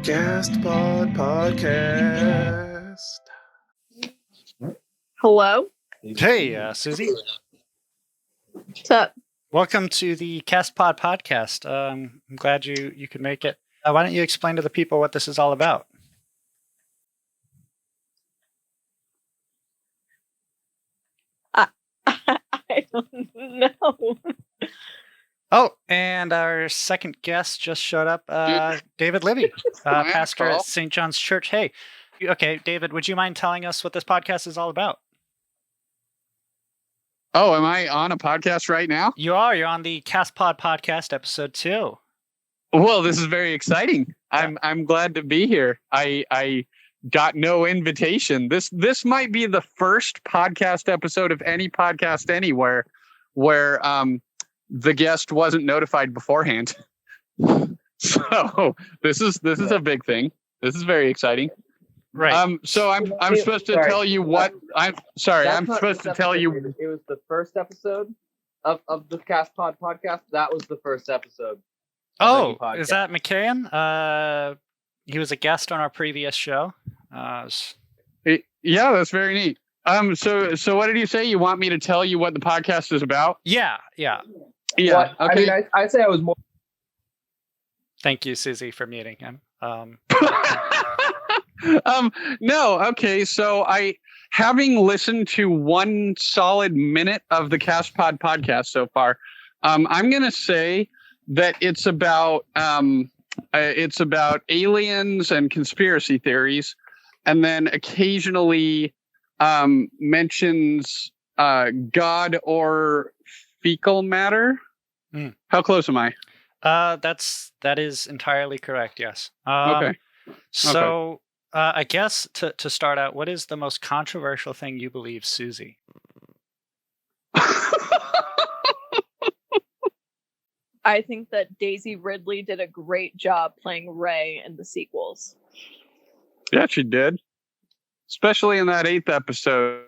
Castpod podcast. Hello? Hey, SuZie. What's up? Welcome to the Castpod podcast. I'm glad you could make it. Why don't you explain to the people what this is all about? I don't know. Oh, and our second guest just showed up, David Libby, pastor at St. John's Church. Hey, okay, David, would you mind telling us what this podcast is all about? Oh, am I on a podcast right now? You are. You're on the Castpod podcast, episode 2. Well, this is very exciting. I'm glad to be here. I got no invitation. This might be the first podcast episode of any podcast anywhere where the guest wasn't notified beforehand. So this is a big thing. This is very exciting. Right. So I'm supposed to tell you what I'm sorry. I'm supposed to tell you. It was the first episode of the Castpod podcast. That was the first episode. Oh, is that McCann? He was a guest on our previous show. Yeah, that's very neat. So what did you say? You want me to tell you what the podcast is about? Yeah. Well, okay. I mean, I'd say I was more. Thank you, SuZie, for muting him. No. Okay. So having listened to one solid minute of the Castpod podcast so far, I'm going to say that it's about aliens and conspiracy theories, and then occasionally mentions God or fecal matter. How close am I? That is entirely correct. Yes. Okay. So I guess to start out, what is the most controversial thing you believe, SuZie? I think that Daisy Ridley did a great job playing Rey in the sequels. Yeah, she did. Especially in that 8th episode.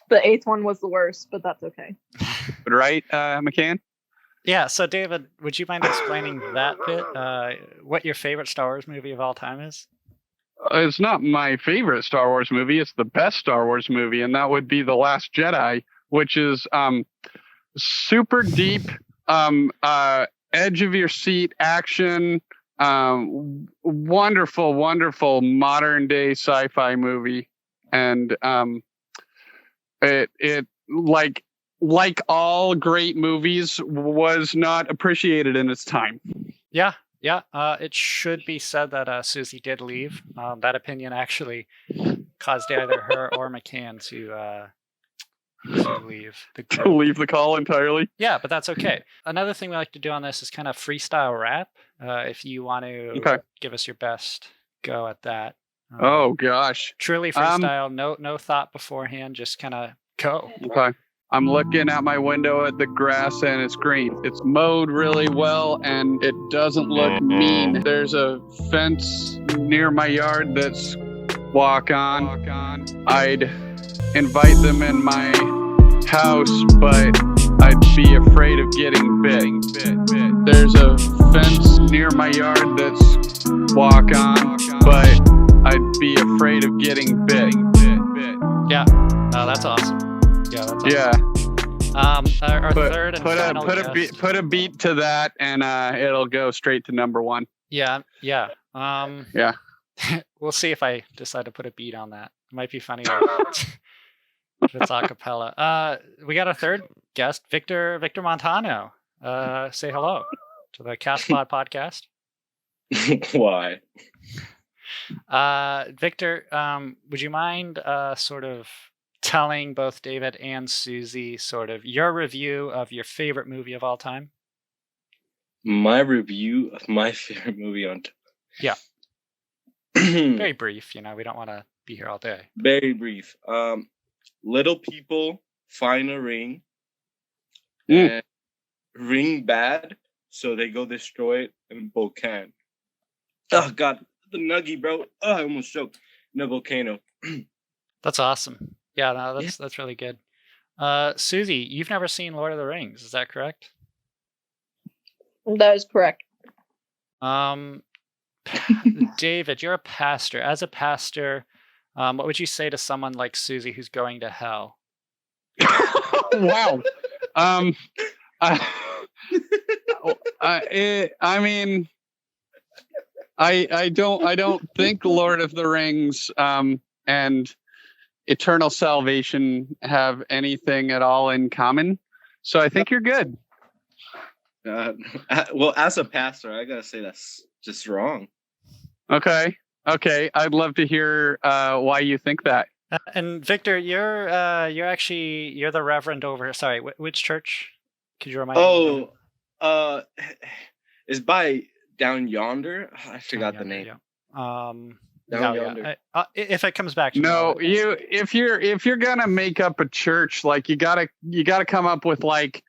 The 8th one was the worst, but that's okay. Right, McCann? Yeah, so David, would you mind explaining that bit? What your favorite Star Wars movie of all time is? It's not my favorite Star Wars movie. It's the best Star Wars movie, and that would be The Last Jedi, which is super deep, edge of your seat action, wonderful modern day sci-fi movie, and it like all great movies was not appreciated in its time. Yeah. It should be said that SuZie did leave. That opinion actually caused either her or McCann to leave the group. To leave the call entirely. Yeah, but that's okay. Another thing we like to do on this is kind of freestyle rap. If you want to give us your best go at that. Oh gosh. Truly freestyle. No thought beforehand. Just kind of go. Okay. I'm looking at my window at the grass and it's green. It's mowed really well and it doesn't look mean. There's a fence near my yard that's walk on. I'd invite them in my house, but I'd be afraid of getting bit. There's a fence near my yard that's walk on, but I'd be afraid of getting bit. Yeah. No, that's awesome. Yeah, that's awesome. Yeah. Our third and final guest. Put a beat to that, and it'll go straight to number 1. Yeah. Yeah. We'll see if I decide to put a beat on that. It might be funny if it's a cappella. We got a third guest, Victor Montano. Say hello to the Castpod podcast. Why? Victor, would you mind sort of telling both David and SuZie sort of your review of your favorite movie of all time? My review of my favorite movie on time. Yeah. Very brief, we don't want to be here all day. Very brief. Little people find a ring. And ring bad, so they go destroy it in a volcano. Oh god, the nuggie, bro. Oh, I almost choked. In a volcano. That's awesome. Yeah, no, that's really good. SuZie, you've never seen Lord of the Rings, is that correct? That is correct. David, you're a pastor. As a pastor, what would you say to someone like SuZie who's going to hell? Wow. I mean, I don't think Lord of the Rings and eternal salvation have anything at all in common. So I think you're good. Well, as a pastor, I gotta say that's just wrong. Okay. I'd love to hear why you think that. And Victor, you're the reverend over. Sorry, which church? Could you remind me? It's by down yonder. I forgot the name. Yeah. Down yonder. If it comes back to No, me, if you're gonna make up a church, like you gotta come up with like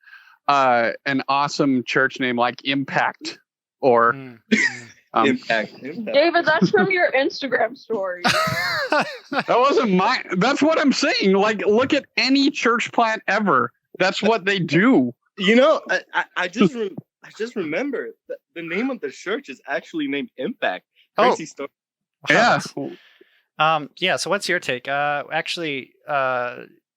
an awesome church name like Impact or Impact. David, that's from your Instagram story. That wasn't mine. That's what I'm saying. Like, look at any church plant ever. That's what they do. You know, I just remember that the name of the church is actually named Impact. Crazy story. Yeah. Yeah. So, what's your take? Actually,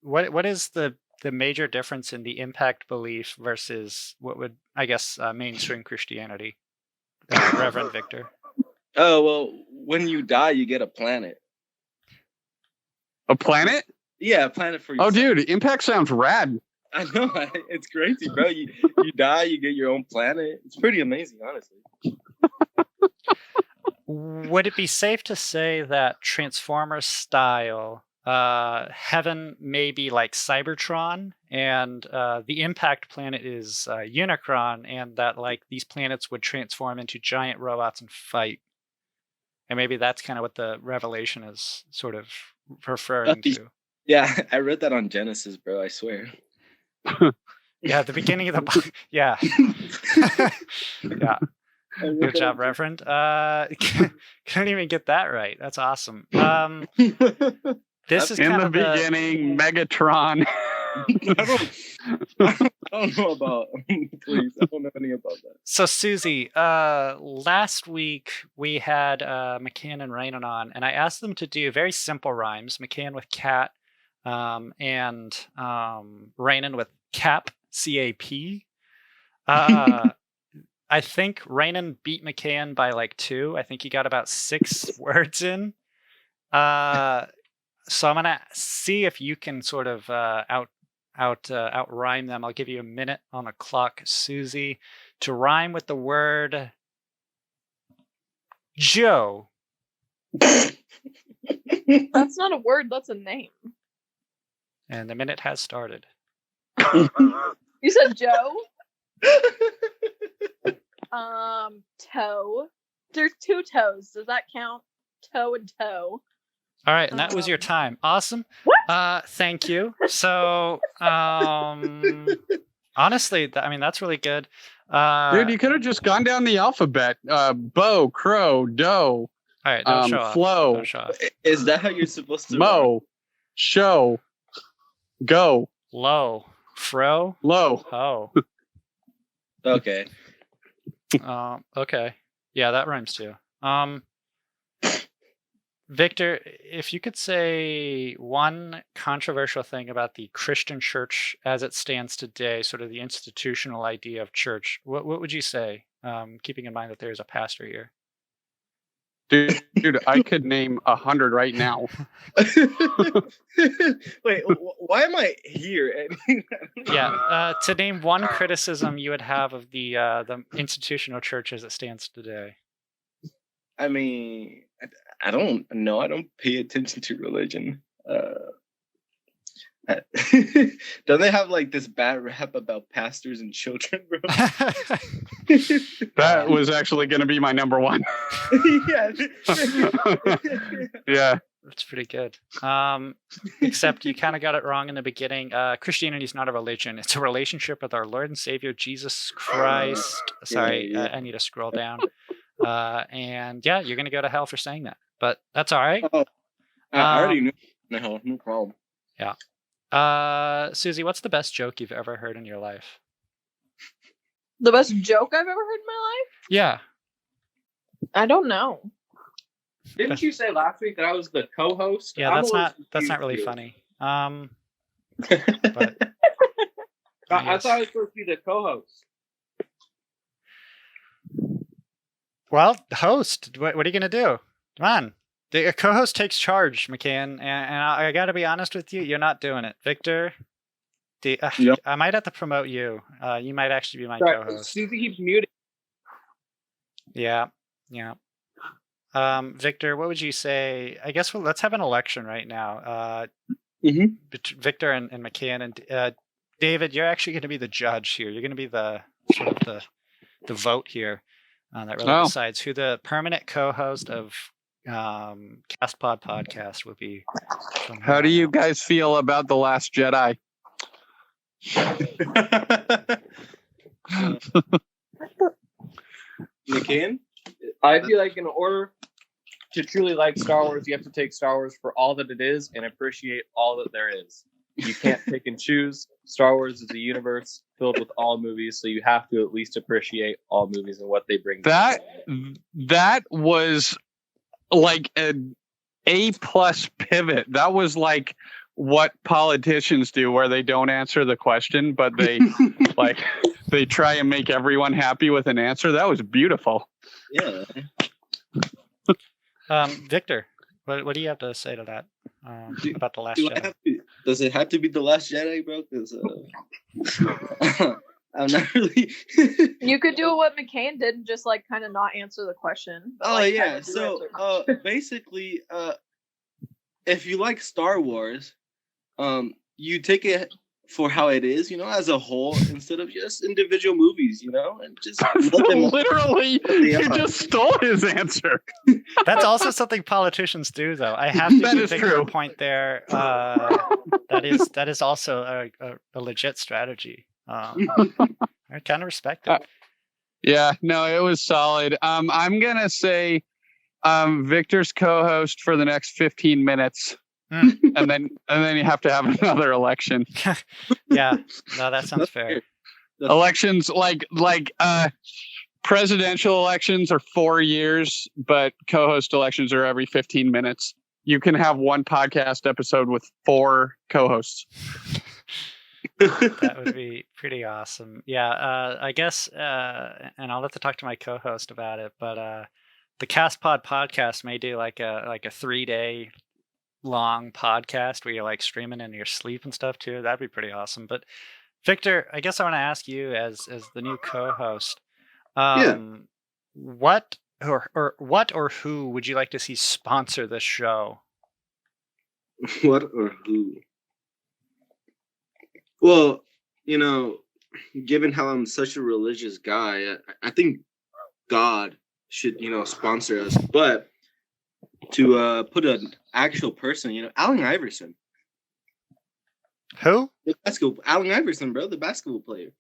what is the major difference in the Impact belief versus what would, I guess, mainstream Christianity? Reverend Victor. Oh, well, when you die, you get a planet. A planet? Yeah, a planet for yourself. Oh, dude, Impact sounds rad. I know. It's crazy, bro. You die, you get your own planet. It's pretty amazing, honestly. Would it be safe to say that Transformers style heaven may be like Cybertron, and the Impact planet is Unicron, and that like these planets would transform into giant robots and fight? And maybe that's kind of what the Revelation is sort of referring to. Yeah, I read that on Genesis, bro. I swear. Yeah, at the beginning of the book. Yeah. Yeah. Good job, Reverend. Couldn't even get that right. That's awesome. This is in kind the of beginning, Megatron. I don't know about. Please, I don't know anything about that. So, SuZie, last week we had McCann and Rainan on, and I asked them to do very simple rhymes. McCann with cat, and Rainan with cap, C-A-P. I think Rainan beat McCann by like 2. I think he got about 6 words in. So I'm gonna see if you can sort of out rhyme them. I'll give you a minute on the clock, SuZie, to rhyme with the word Joe. That's not a word. That's a name. And the minute has started. You said Joe. Toe. There's 2 toes. Does that count? Toe and toe. All right, and that was your time. Awesome. What? Thank you. So, honestly, I mean, that's really good. Dude, you could have just gone down the alphabet. Bow, crow, doe. All right, don't show off. Flow. Don't show off. Is that how you're supposed to? Mo. Show. Go. Low. Fro. Low. Oh. Okay. Okay. Yeah, that rhymes too. Victor, if you could say one controversial thing about the Christian church as it stands today, sort of the institutional idea of church, what would you say? Keeping in mind that there's a pastor here. Dude, I could name 100 right now. Wait, why am I here? Yeah, to name one criticism you would have of the institutional church as it stands today. I mean, I don't know. I don't pay attention to religion. Don't they have like this bad rap about pastors and children, bro? That was actually going to be my number 1. Yeah. Yeah. That's pretty good. Except you kind of got it wrong in the beginning. Christianity is not a religion. It's a relationship with our Lord and Savior, Jesus Christ. Sorry, yeah. I need to scroll down. And yeah, you're going to go to hell for saying that. But that's all right. Oh, I already knew. No problem. Yeah. SuZie, what's the best joke you've ever heard in your life? The best joke I've ever heard in my life? Yeah. I don't know. Didn't you say last week that I was the co-host? Yeah, I'm that's a little not really confused funny. here. But I thought I was supposed to be the co-host. well, host. What are you gonna do? Come on. The co-host takes charge, McCann, and I got to be honest with you, you're not doing it, Victor. Yep. I might have to promote you. You might actually be my Sorry, co-host. SuZie keeps muting. Yeah. Victor, what would you say? I guess let's have an election right now. Victor and McCann and David, you're actually going to be the judge here. You're going to be the sort of the vote here that really decides who the permanent co-host of Castpod podcast would be. How do you guys feel about The Last Jedi? McCann? I feel like in order to truly like Star Wars, you have to take Star Wars for all that it is and appreciate all that there is. You can't pick and choose. Star Wars is a universe filled with all movies, so you have to at least appreciate all movies and what they bring. That was like an A+ pivot. That was like what politicians do, where they don't answer the question, but they they try and make everyone happy with an answer. That was beautiful. Yeah. Victor, what do you have to say to that about The Last Jedi? Does it have to be The Last Jedi, bro? Because I'm not really. You could do what McCain did and just like kind of not answer the question. But, like, yeah. kind of do So answer. basically, if you like Star Wars, you take it for how it is, as a whole, instead of just individual movies, and just let them Literally, you just stole his answer. That's also something politicians do, though. I have to give Victor a point there. That is also a legit strategy. I kind of respect it. Yeah, no, it was solid. I'm gonna say Victor's co-host for the next 15 minutes. And then you have to have another election. Yeah, no, that sounds fair. Elections like presidential elections are 4 years, but co-host elections are every 15 minutes. You can have one podcast episode with 4 co-hosts. That would be pretty awesome. Yeah, I guess, and I'll have to talk to my co-host about it. But the Castpod podcast may do like a 3-day long podcast where you're like streaming in your sleep and stuff too. That'd be pretty awesome. But Victor, I guess I want to ask you as the new co-host, what or who would you like to see sponsor this show? What or who? Well, given how I'm such a religious guy, I think God should, sponsor us. But to put an actual person, Allen Iverson. Who? Allen Iverson, bro, the basketball player.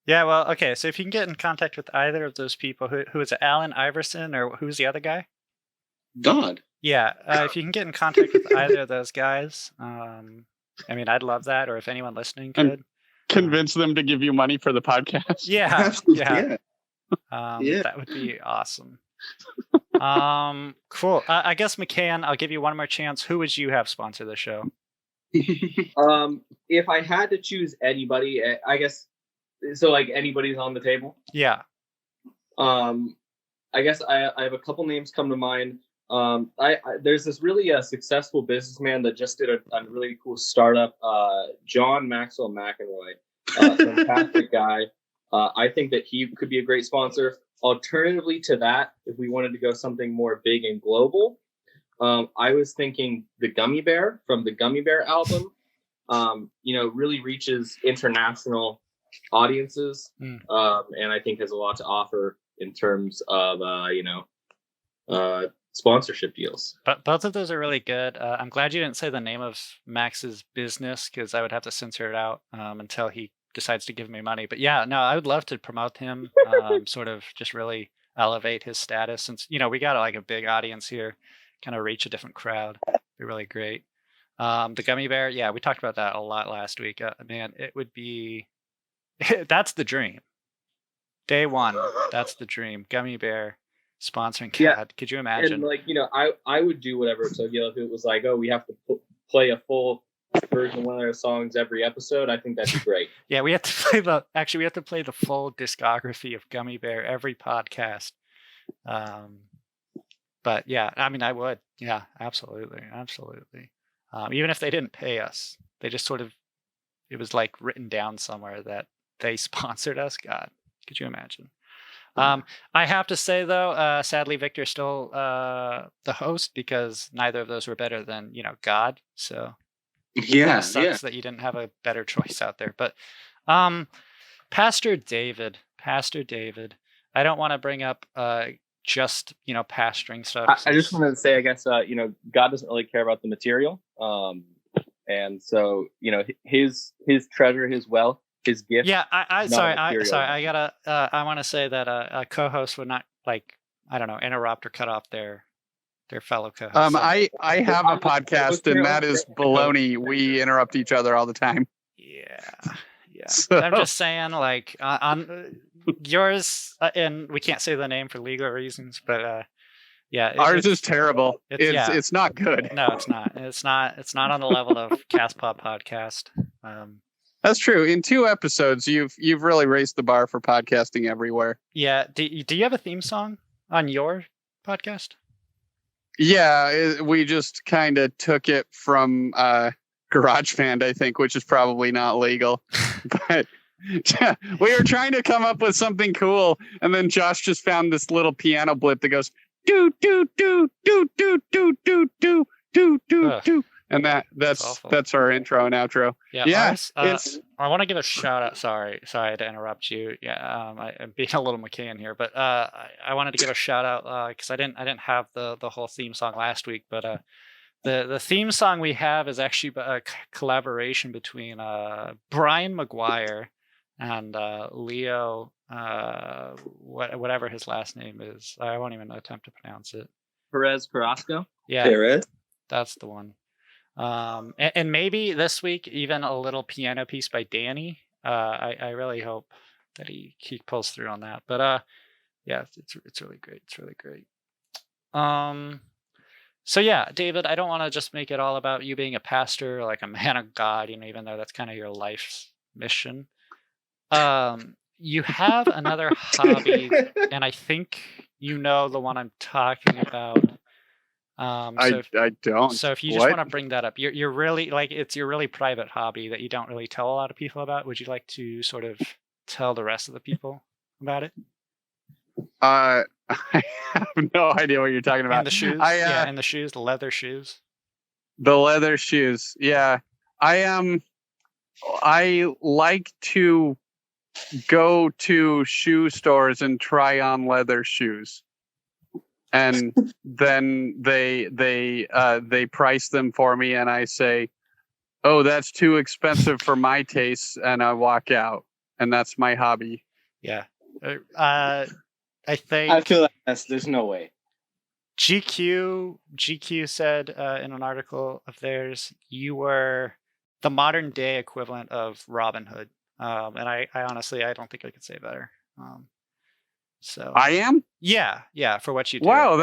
Yeah, well, okay. So if you can get in contact with either of those people, who is it, Allen Iverson, or who's the other guy? God. Yeah, if you can get in contact with either of those guys, I'd love that. Or if anyone listening could convince them to give you money for the podcast. Yeah, absolutely. Yeah. That would be awesome. Cool. I guess McCann, I'll give you one more chance. Who would you have sponsor the show? If I had to choose anybody, I guess so. Like anybody's on the table. Yeah. I guess I have a couple names come to mind. There's this really successful businessman that just did a really cool startup. John Maxwell McEnroy, fantastic guy. I think that he could be a great sponsor. Alternatively to that, if we wanted to go something more big and global, I was thinking the Gummy Bear from the Gummy Bear album, really reaches international audiences, and I think has a lot to offer in terms of, sponsorship deals. But both of those are really good. I'm glad you didn't say the name of Max's business, because I would have to censor it out until he decides to give me money. But yeah, no, I would love to promote him, sort of just really elevate his status, since we got like a big audience here, kind of reach a different crowd. Be really great. The Gummy Bear, yeah, we talked about that a lot last week. Man, it would be that's the dream. Day one. That's the dream. Gummy Bear sponsoring CAD. Yeah. Could you imagine? And like, I would do whatever it took. If it was like, oh, we have to play a full version of one of their songs every episode, I think that'd be great. Yeah, we have to play the full discography of Gummy Bear every podcast. But yeah, I mean, I would. Yeah, absolutely. Even if they didn't pay us, they just sort of, it was like written down somewhere that they sponsored us. God, could you imagine? I have to say though, sadly, Victor's still the host because neither of those were better than God. So Yeah, sucks that you didn't have a better choice out there. But Pastor David, I don't want to bring up just pastoring stuff. I just wanted to say, I guess God doesn't really care about the material, and so his treasure, his wealth, his gift. Yeah, I gotta. I want to say that a co-host would not interrupt or cut off their fellow co-host. I have a podcast, and that is baloney. We interrupt each other all the time. Yeah. So, I'm just saying, like on yours, and we can't say the name for legal reasons, but yeah, ours is terrible. It's not good. No, it's not. It's not on the level of Castpod podcast. That's true. In 2 episodes, you've really raised the bar for podcasting everywhere. Yeah. Do you have a theme song on your podcast? Yeah, we just kind of took it from GarageBand, I think, which is probably not legal. But yeah, we were trying to come up with something cool, and then Josh just found this little piano blip that goes do do do do do do do do do do do. And that's our intro and outro. Yeah. I want to give a shout out. Sorry to interrupt you. Yeah, I'm being a little McCann here, but I wanted to give a shout out because I didn't have the whole theme song last week, but the theme song we have is actually a collaboration between Brian McGuire and Leo, whatever his last name is. I won't even attempt to pronounce it. Perez Carrasco. Yeah, Perez. That's the one. And maybe this week even a little piano piece by Danny. I really hope that he pulls through on that. But yeah, it's really great. It's really great. So yeah, David, I don't want to just make it all about you being a pastor, like a man of God, even though that's kind of your life's mission. You have another hobby, and I think you know the one I'm talking about. I don't. So if you just want to bring that up, you're really it's your really private hobby that you don't really tell a lot of people about. Would you like to sort of tell the rest of the people about it? I have no idea what you're talking about. And the shoes, and the shoes, the leather shoes. The leather shoes, yeah. I like to go to shoe stores and try on leather shoes. And then they price them for me, and I say, "Oh, that's too expensive for my tastes," and I walk out. And that's my hobby. Yeah, I think I feel like there's no way. GQ said in an article of theirs, you were the modern day equivalent of Robin Hood, and I honestly I don't think I could say better. So I am? Yeah, for what you do. Wow,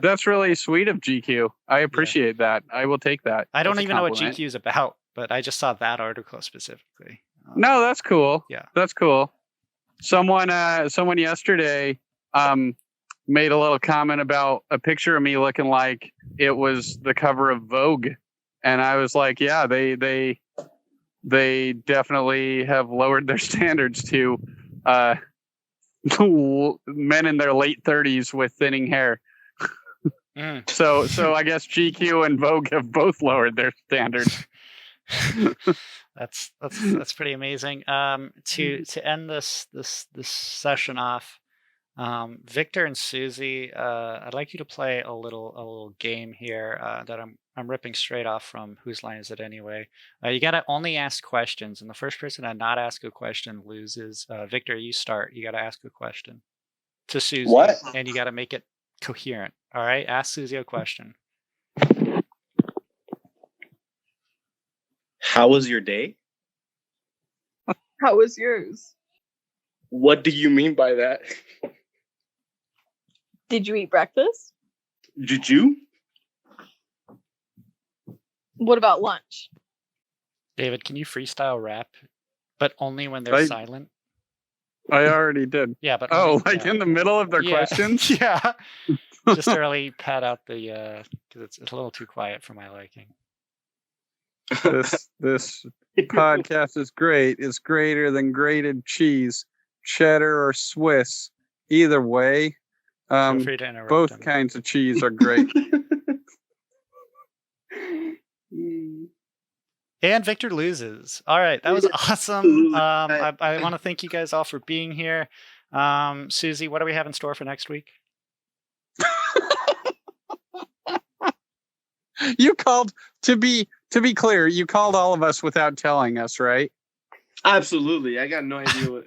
that's really sweet of GQ. I appreciate that. I will take that. I don't even know what GQ is about, but I just saw that article specifically. No, that's cool. Yeah, that's cool. Someone yesterday made a little comment about a picture of me looking like it was the cover of Vogue, and I was like, yeah, they definitely have lowered their standards to men in their late 30s with thinning hair. So I guess GQ and Vogue have both lowered their standards. That's pretty amazing. To end this session off, Victor and SuZie, I'd like you to play a little game here that I'm ripping straight off from Whose Line Is It Anyway? You gotta only ask questions, and the first person to not ask a question loses. Victor, you start. You gotta ask a question to SuZie. What? And you gotta make it coherent. All right, ask SuZie a question. How was your day? How was yours? What do you mean by that? Did you eat breakfast? Did you? What about lunch? David, can you freestyle rap, but only when they're I- silent? I already did. Yeah, but Oh, only- like in the middle of their yeah. questions? Yeah. Just to really pad out the because it's a little too quiet for my liking. This podcast is great. It's greater than grated cheese, cheddar or Swiss. Either way, Feel free to interrupt both him. kinds of cheese are great. And Victor loses. All right, that was awesome. I want to thank you guys all for being here. SuZie, what do we have in store for next week? You called to be clear. You called all of us without telling us, right? Absolutely. I got no idea what.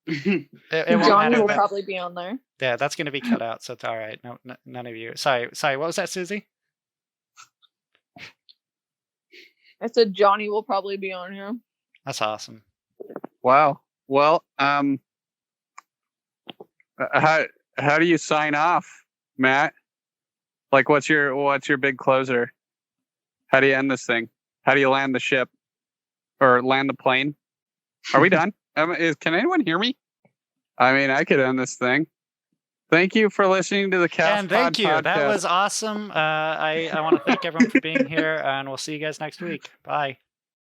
It won't Johnny matter. will probably be on there. Yeah, that's going to be cut out, so it's all right. No, none of you. Sorry. What was that, SuZie? I said Johnny will probably be on here. That's awesome. Wow. Well, how do you sign off, Matt? Like, what's your big closer? How do you end this thing? How do you land the ship or land the plane? Are we done? Can anyone hear me? I mean, I could end this thing. Thank you for listening to the Castpod And thank you. podcast. That was awesome. I want to thank everyone for being here, and we'll see you guys next week. Bye.